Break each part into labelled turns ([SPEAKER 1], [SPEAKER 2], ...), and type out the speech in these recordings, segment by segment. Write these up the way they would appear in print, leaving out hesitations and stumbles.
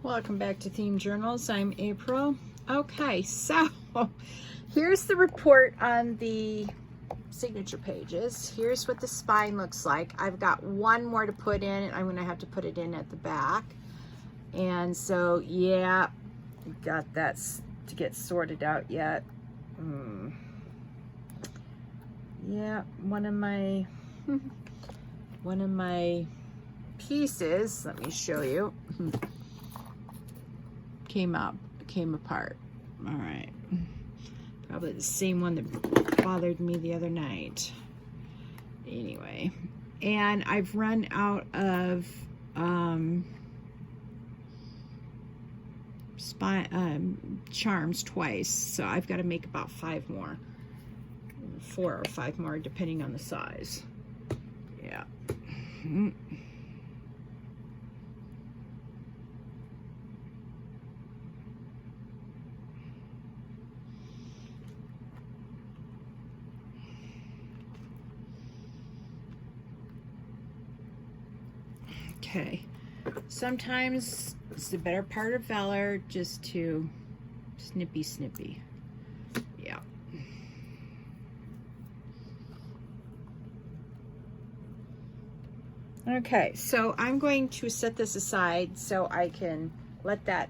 [SPEAKER 1] Welcome back to Themed Journals. I'm April. Okay, so here's the report on the signature pages. Here's what the spine looks like. I've got one more to put in, and I'm going to have to put it in at the back. And so, yeah, got that to get sorted out yet. Yeah, one of my pieces, let me show you, came apart. All right, probably the same one that bothered me the other night. Anyway, and I've run out of charms twice, so I've got to make about 5 more, 4 or 5 more depending on the size. Yeah. Okay, sometimes it's the better part of valor just to snippy. Yeah. Okay, so I'm going to set this aside so I can let that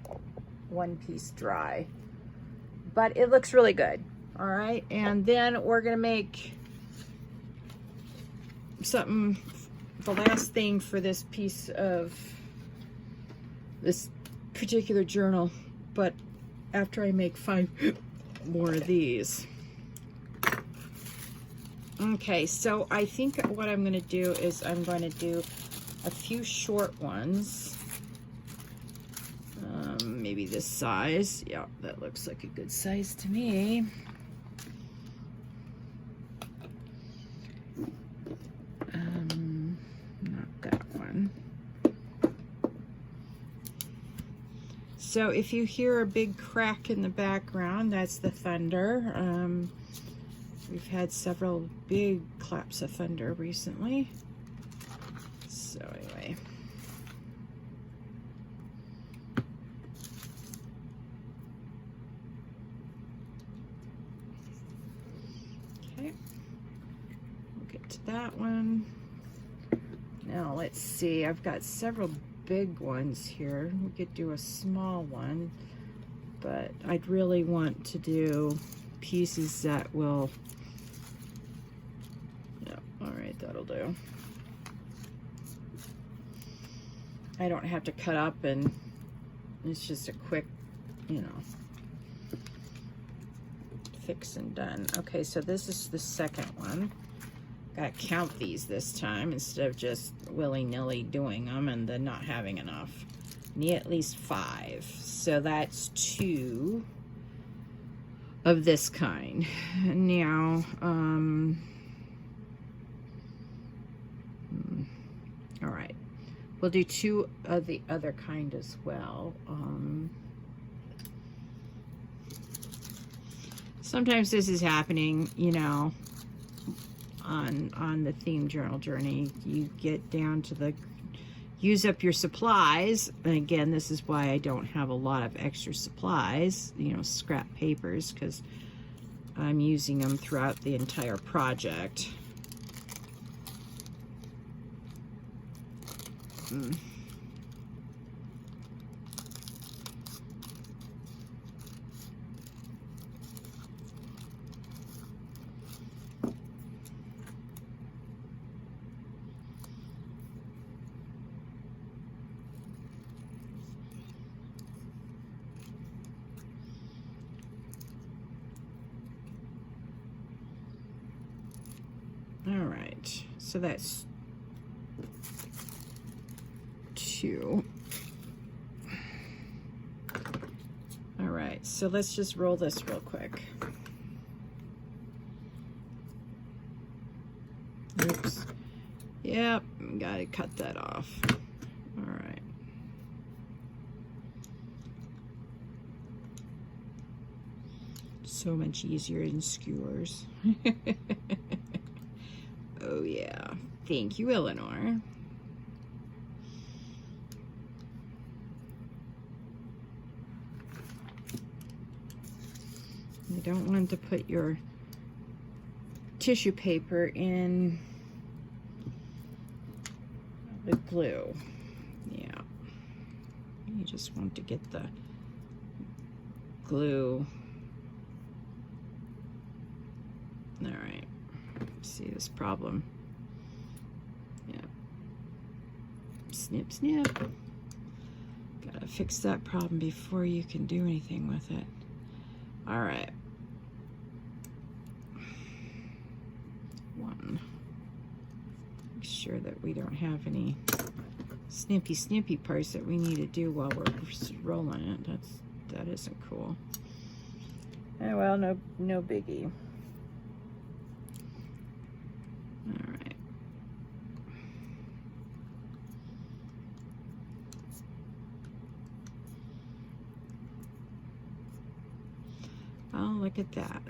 [SPEAKER 1] one piece dry. But it looks really good. All right, and then we're gonna make something, the last thing for this piece of this particular journal, but after I make 5 more of these. Okay, so I think what I'm going to do is I'm going to do a few short ones, maybe this size. Yeah, that looks like a good size to me. Not that one. So if you hear a big crack in the background, that's the thunder. We've had several big claps of thunder recently. So anyway. Okay, we'll get to that one. Now let's see, I've got several big ones here. We could do a small one, but I'd really want to do pieces that will, yeah, all right, that'll do. I don't have to cut up, and it's just a quick, you know, fix and done. Okay, so this is the second one. Gotta count these this time instead of just willy-nilly doing them and then not having enough. Need at least 5. So that's 2 of this kind. Now, all right. We'll do 2 of the other kind as well. Sometimes this is happening, you know, on the theme journal journey. You get down to the use up your supplies, and again, this is why I don't have a lot of extra supplies, you know, scrap papers, because I'm using them throughout the entire project. All right, so that's 2. All right, so let's just roll this real quick. Oops. Yep, gotta cut that off. All right. So much easier than skewers. Oh yeah, thank you, Eleanor. don't want to put your tissue paper in the glue. Yeah. You just want to get the glue. All right. See this problem? Yeah. Snip, snip. Gotta fix that problem before you can do anything with it. All right. One. Make sure that we don't have any snippy parts that we need to do while we're rolling it. That isn't cool. Oh well, no biggie. All right. Oh, look at that.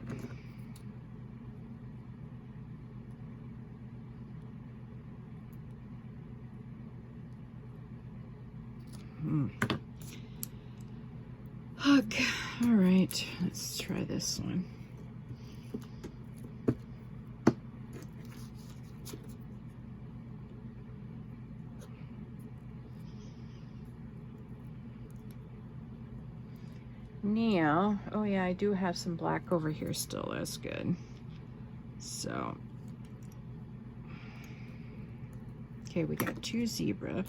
[SPEAKER 1] Okay, all right, let's try this one. Now, oh yeah, I do have some black over here still, that's good. So, okay, we got 2 zebra,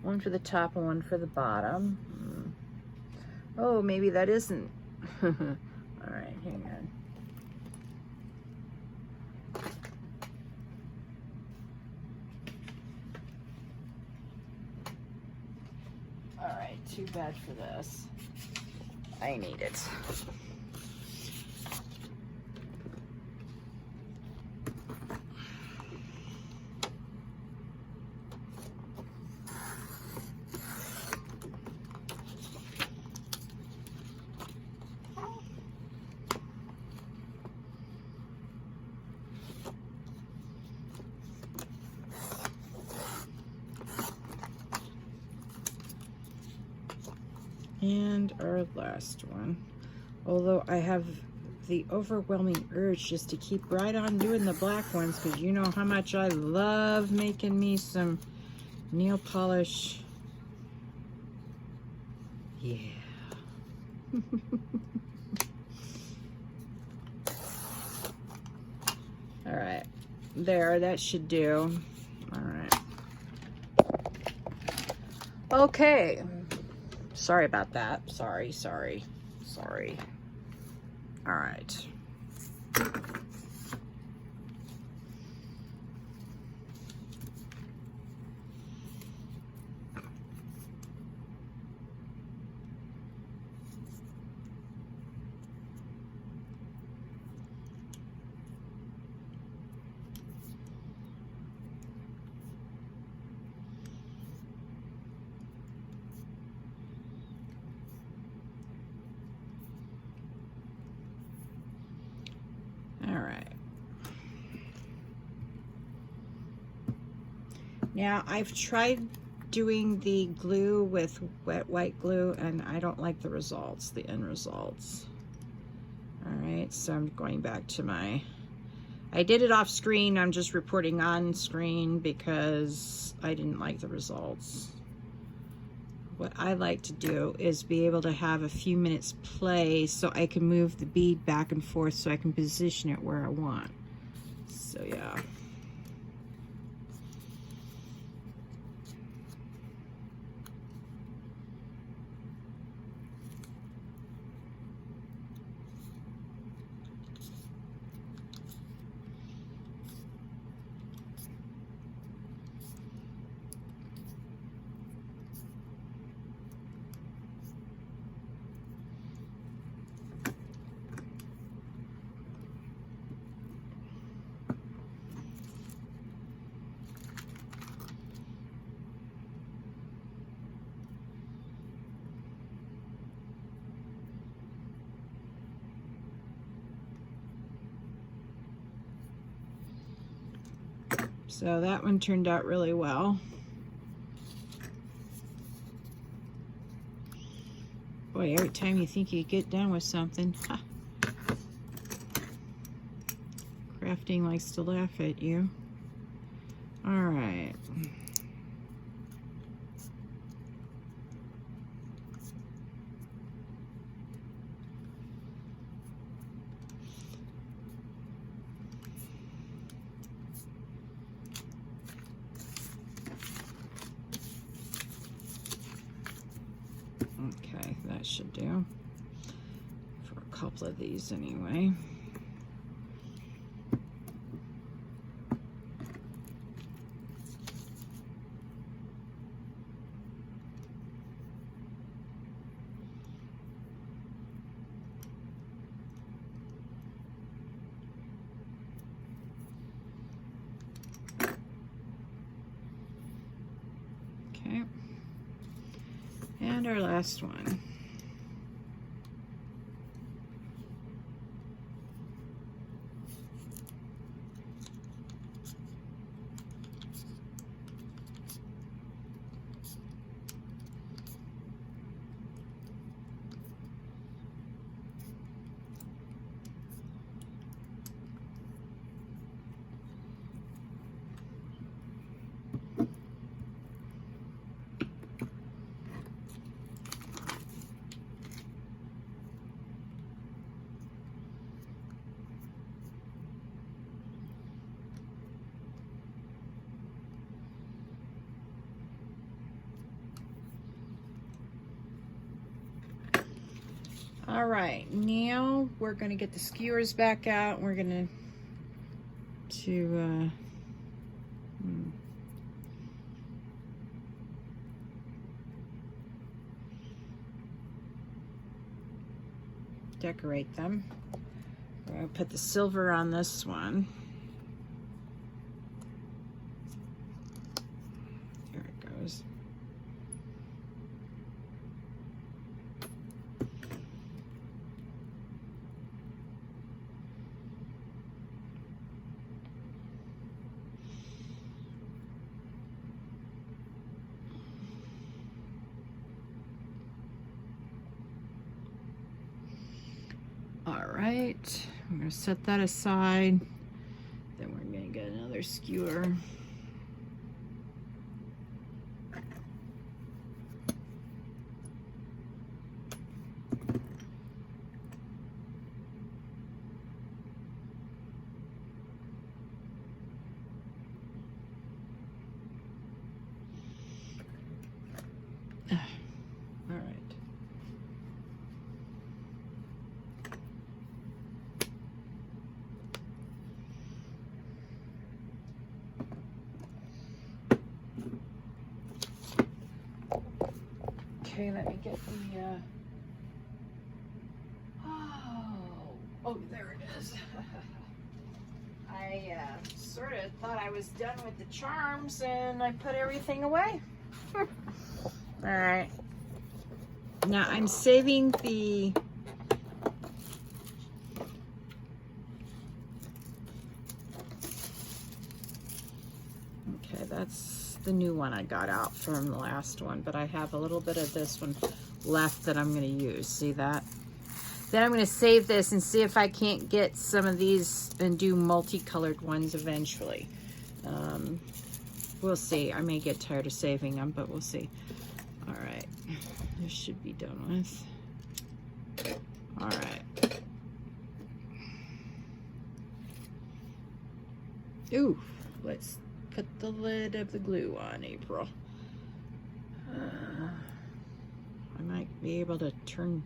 [SPEAKER 1] one for the top and one for the bottom. Oh, maybe that isn't. All right, hang on. All right, too bad for this. I need it. And our last one. Although I have the overwhelming urge just to keep right on doing the black ones, because you know how much I love making me some nail polish. Yeah. All right, there, that should do. All right. Okay. Sorry about that. Sorry. All right. Now, I've tried doing the glue with wet white glue, and I don't like the results, the end results. All right, so I'm going back to I did it off screen. I'm just reporting on screen because I didn't like the results. What I like to do is be able to have a few minutes play so I can move the bead back and forth so I can position it where I want. So yeah. So that one turned out really well. Boy, every time you think you get done with something, Crafting likes to laugh at you. All right. Okay, that should do for a couple of these anyway. Okay, and our last one. All right, now we're going to get the skewers back out. We're going to decorate them. We're going to put the silver on this one. There it goes. All right, I'm going to set that aside. Then we're going to get another skewer. All right. Okay, let me get the, oh, there it is. I sort of thought I was done with the charms and I put everything away. All right. Now I'm saving the that's the new one I got out from the last one, but I have a little bit of this one left that I'm going to use. See that? Then I'm going to save this and see if I can't get some of these and do multicolored ones eventually. We'll see. I may get tired of saving them, but we'll see. All right. This should be done with. All right. Ooh, let's put the lid of the glue on, April. I might be able to turn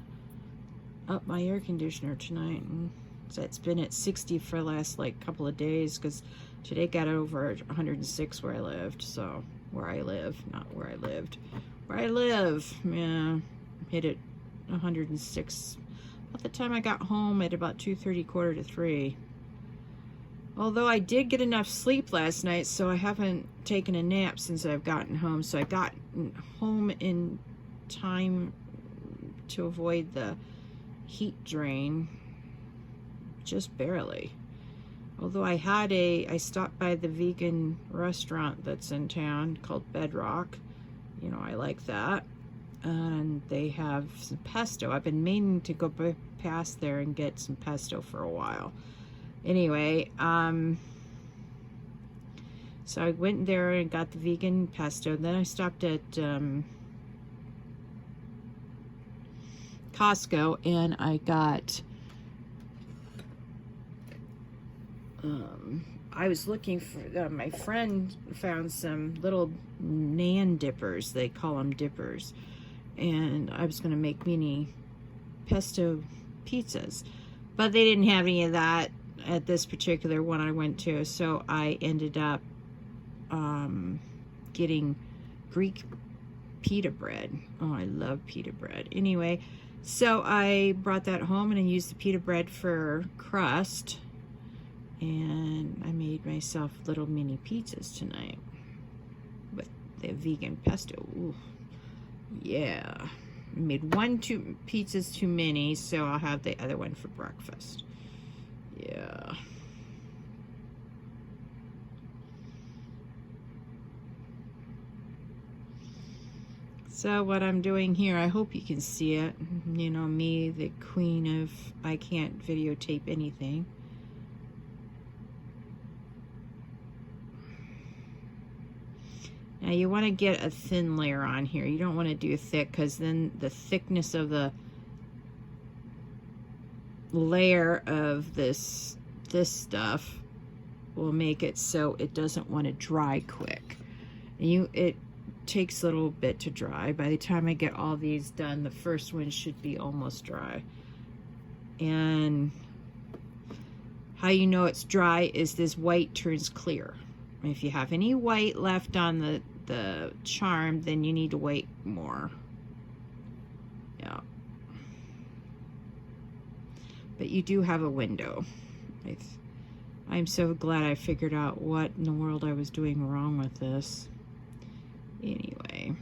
[SPEAKER 1] up my air conditioner tonight, and so it's been at 60 for the last like couple of days because today got over 106 where I lived. So where I live, not where I lived. Where I live, yeah, hit it 106. By the time I got home at about 2:30, quarter to 3. Although I did get enough sleep last night, so I haven't taken a nap since I've gotten home. So I got home in time to avoid the heat drain, just barely. Although I stopped by the vegan restaurant that's in town called Bedrock. You know, I like that. And they have some pesto. I've been meaning to go past there and get some pesto for a while. Anyway, so I went there and got the vegan pesto. Then I stopped at Costco and I got, I was looking for, my friend found some little nan dippers. They call them dippers. And I was going to make mini pesto pizzas. But they didn't have any of that at this particular one I went to. So I ended up getting Greek pita bread. Oh, I love pita bread. Anyway, so I brought that home and I used the pita bread for crust. And I made myself little mini pizzas tonight with the vegan pesto. Ooh, yeah. I made two pizzas too many, so I'll have the other one for breakfast. Yeah. So what I'm doing here, I hope you can see it. You know me, the queen of I can't videotape anything. Now you want to get a thin layer on here. You don't want to do thick because then the thickness of the layer of this stuff will make it so it doesn't want to dry quick. And it takes a little bit to dry. By the time I get all these done, the first one should be almost dry. And how you know it's dry is this white turns clear. If you have any white left on the charm, then you need to wait more. Yeah. But you do have a window. I'm so glad I figured out what in the world I was doing wrong with this. Anyway.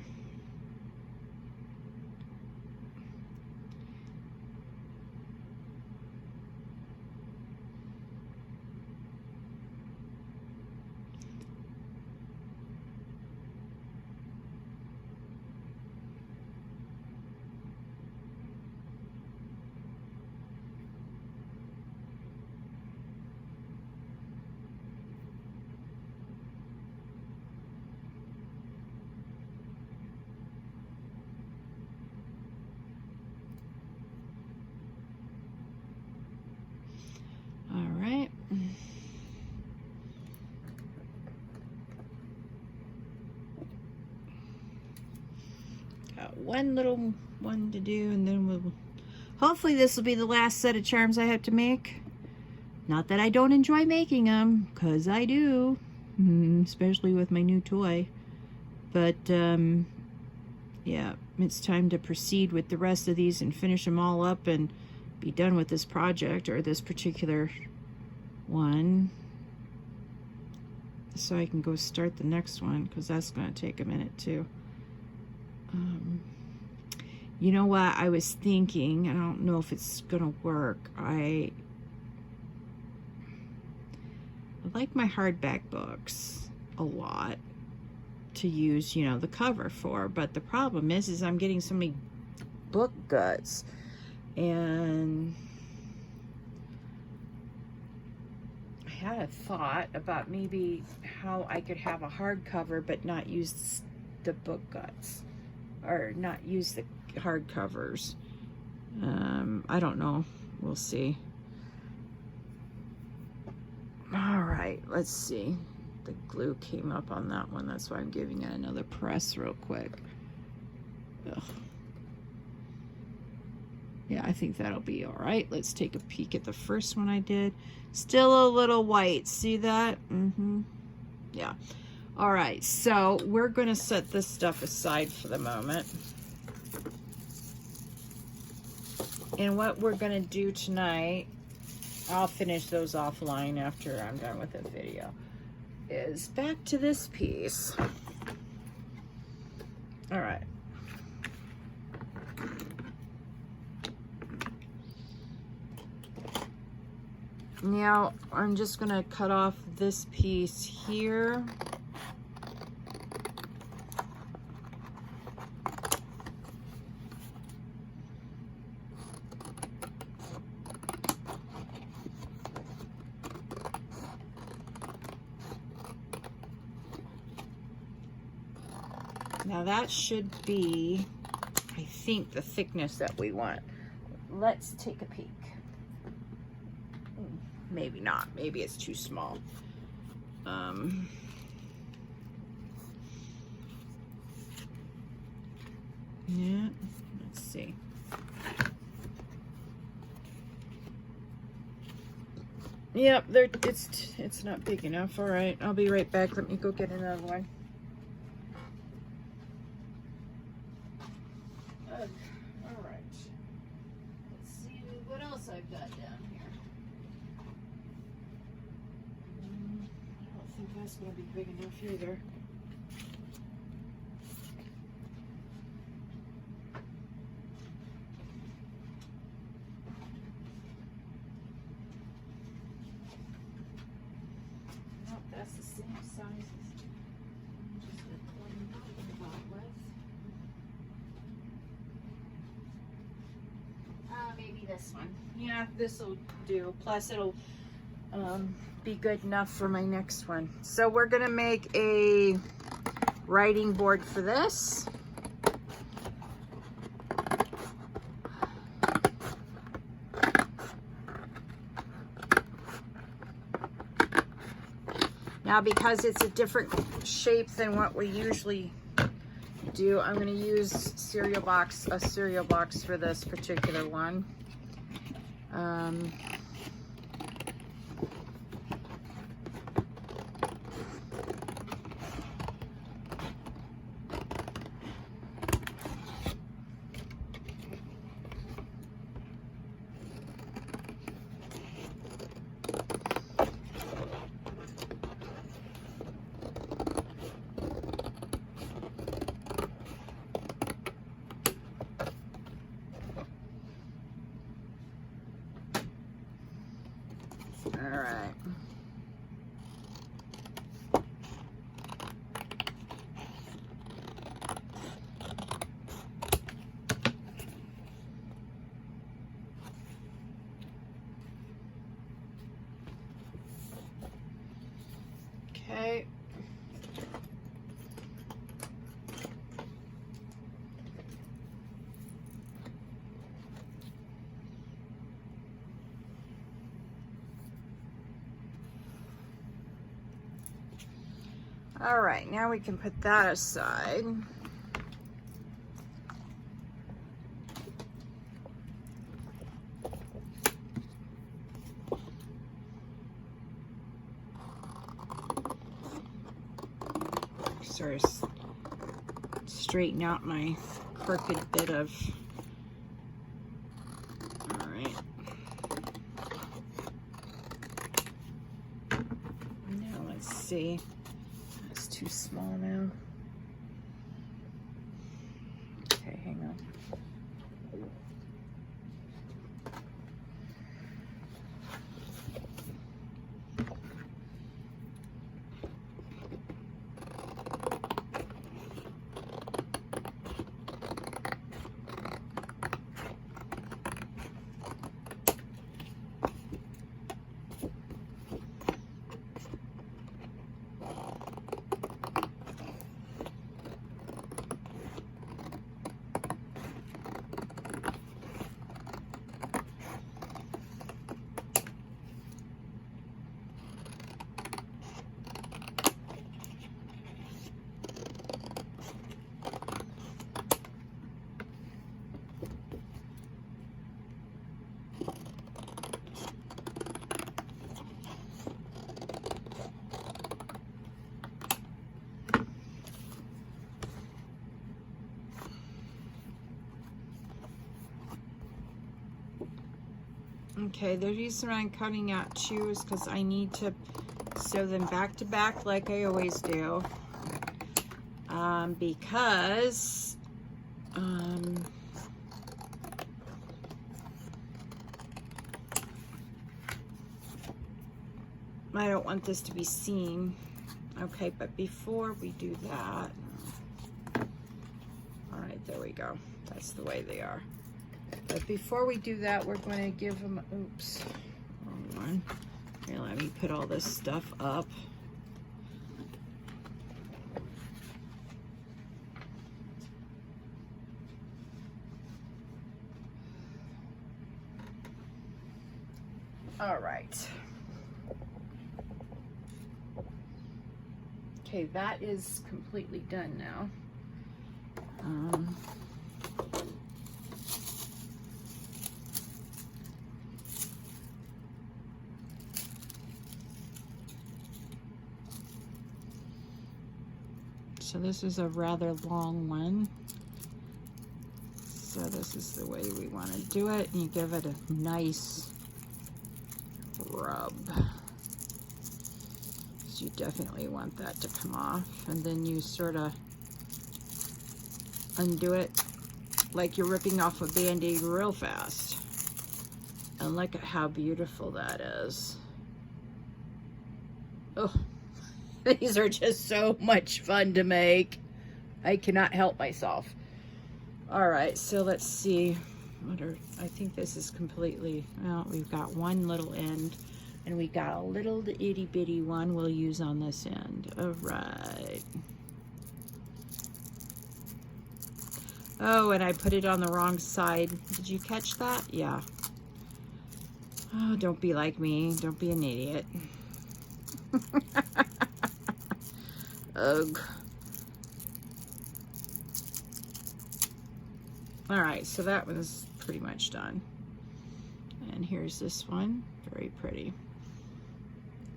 [SPEAKER 1] One little one to do, and then we'll hopefully this will be the last set of charms I have to make. Not that I don't enjoy making them, because I do, especially with my new toy. But yeah, it's time to proceed with the rest of these and finish them all up and be done with this project, or this particular one, so I can go start the next one, because that's going to take a minute too. You know what I was thinking? I don't know if it's gonna work. I like my hardback books a lot to use, you know, the cover for, but the problem is I'm getting so many book guts, and I had a thought about maybe how I could have a hardcover but not use the book guts, or not use the hard covers. I don't know. We'll see. All right, let's see. The glue came up on that one. That's why I'm giving it another press real quick. Ugh. Yeah, I think that'll be all right. Let's take a peek at the first one I did. Still a little white. See that? Yeah. All right, so we're going to set this stuff aside for the moment. And what we're going to do tonight, I'll finish those offline after I'm done with the video, is back to this piece. All right. Now, I'm just going to cut off this piece here. Now that should be, I think, the thickness that we want. Let's take a peek. Maybe not. Maybe it's too small. Yeah, let's see. Yep, it's not big enough. All right, I'll be right back. Let me go get another one. All right. Let's see what else I've got down here. I don't think that's going to be big enough either. Nope, that's the same size as just the one I'm talking about with. Maybe this one. Yeah, this will do. Plus it'll be good enough for my next one. So we're gonna make a writing board for this. Now, because it's a different shape than what we usually do, I'm gonna use a cereal box for this particular one. All right. Okay. All right, now we can put that aside. Sort of straighten out my crooked bit of, all right. Now let's see. Too small now. Okay, hang on. Okay, the reason I'm cutting out two is because I need to sew them back to back like I always do. Because I don't want this to be seen. Okay, but before we do that, all right, there we go. That's the way they are. But before we do that, we're going to give them, oops, wrong one. Here, let me put all this stuff up. All right. Okay, that is completely done now. So this is a rather long one. So this is the way we want to do it. And you give it a nice rub. So you definitely want that to come off. And then you sort of undo it like you're ripping off a Band-Aid real fast. And look at how beautiful that is. Oh, these are just so much fun to make. I cannot help myself. All right, so let's see. I think this is completely, well, we've got one little end and we got a little itty bitty one we'll use on this end. All right. Oh, and I put it on the wrong side. Did you catch that? Yeah. Oh, don't be like me. Don't be an idiot. Ugh. All right, so that one's pretty much done. And here's this one, very pretty.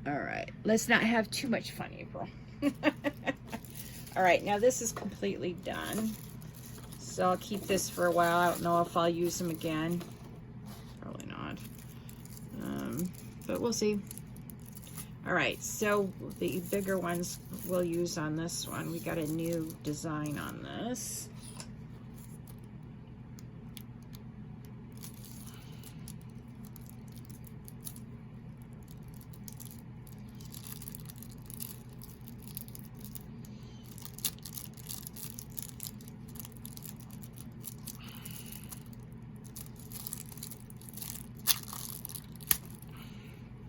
[SPEAKER 1] All right, let's not have too much fun, April. All right, now this is completely done. So I'll keep this for a while. I don't know if I'll use them again. Probably not. But we'll see. All right, so the bigger ones we'll use on this one. We got a new design on this.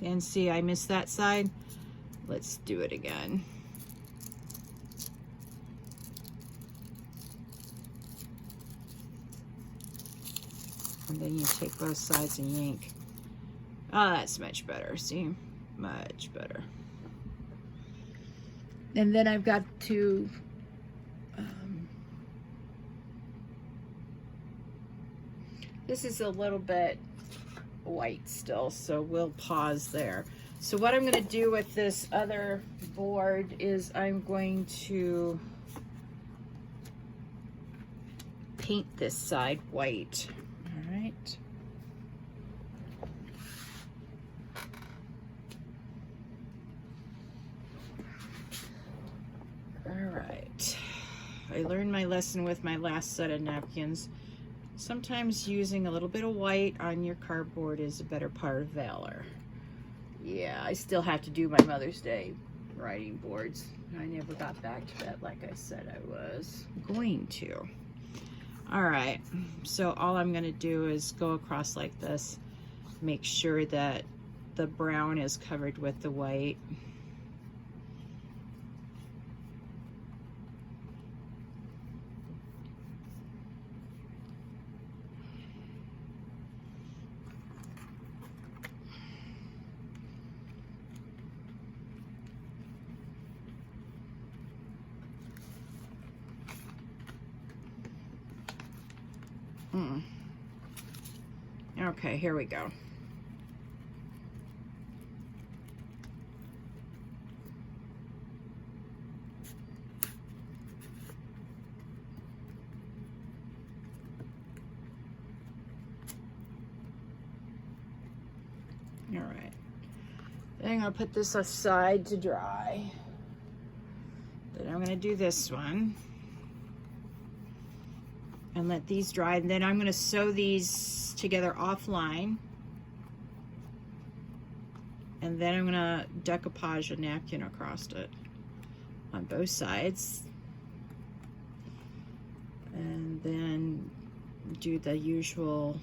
[SPEAKER 1] And see, I missed that side. Let's do it again. And then you take both sides and yank. Oh, that's much better, see? Much better. And then I've got to this is a little bit white still, so we'll pause there. So what I'm going to do with this other board is I'm going to paint this side white. All right. All right. I learned my lesson with my last set of napkins. Sometimes using a little bit of white on your cardboard is a better part of valor. Yeah, I still have to do my Mother's Day writing boards. I never got back to that like I said I was going to. All right, so all I'm going to do is go across like this, make sure that the brown is covered with the white. Okay, here we go. All right. Then I'm gonna put this aside to dry. Then I'm gonna do this one. And let these dry, and then I'm going to sew these together offline, and then I'm going to decoupage a napkin across it on both sides, and then do the usual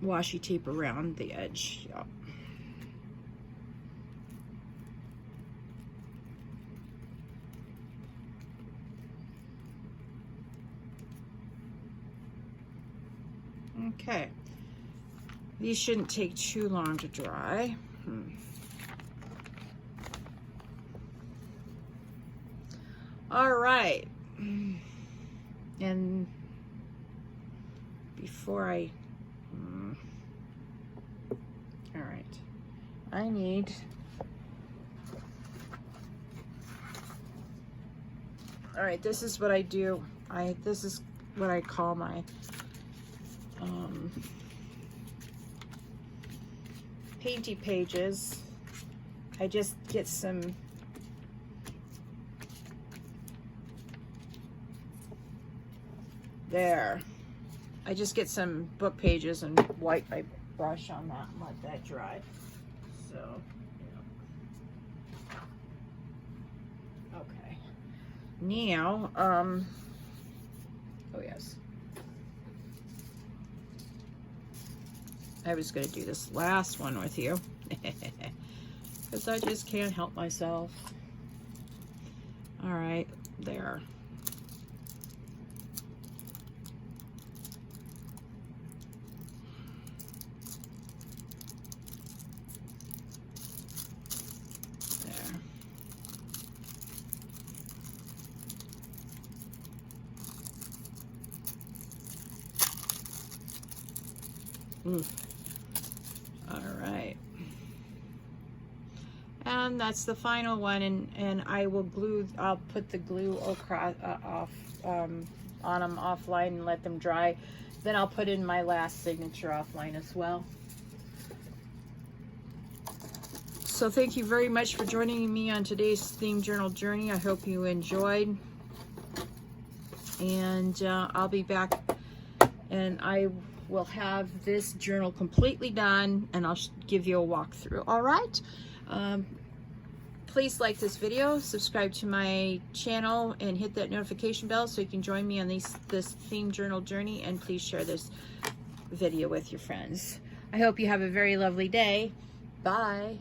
[SPEAKER 1] washi tape around the edge. Yep. Okay, These shouldn't take too long to dry. All right. And before I, all right, I need, all right, this is what I do. This is what I call my, painty pages. I just get some there. I just get some book pages and wipe my brush on that and let that dry. So, yeah. Okay. Now, oh yes. I was going to do this last one with you because I just can't help myself. All right, there. All right, and that's the final one, and I will glue, I'll put the glue across, on them offline and let them dry. Then I'll put in my last signature offline as well. So thank you very much for joining me on today's theme journal journey. I hope you enjoyed, and I'll be back, and I will have this journal completely done, and I'll give you a walkthrough. All right, please like this video, subscribe to my channel, and hit that notification bell so you can join me on this theme journal journey, and please share this video with your friends. I hope you have a very lovely day. Bye.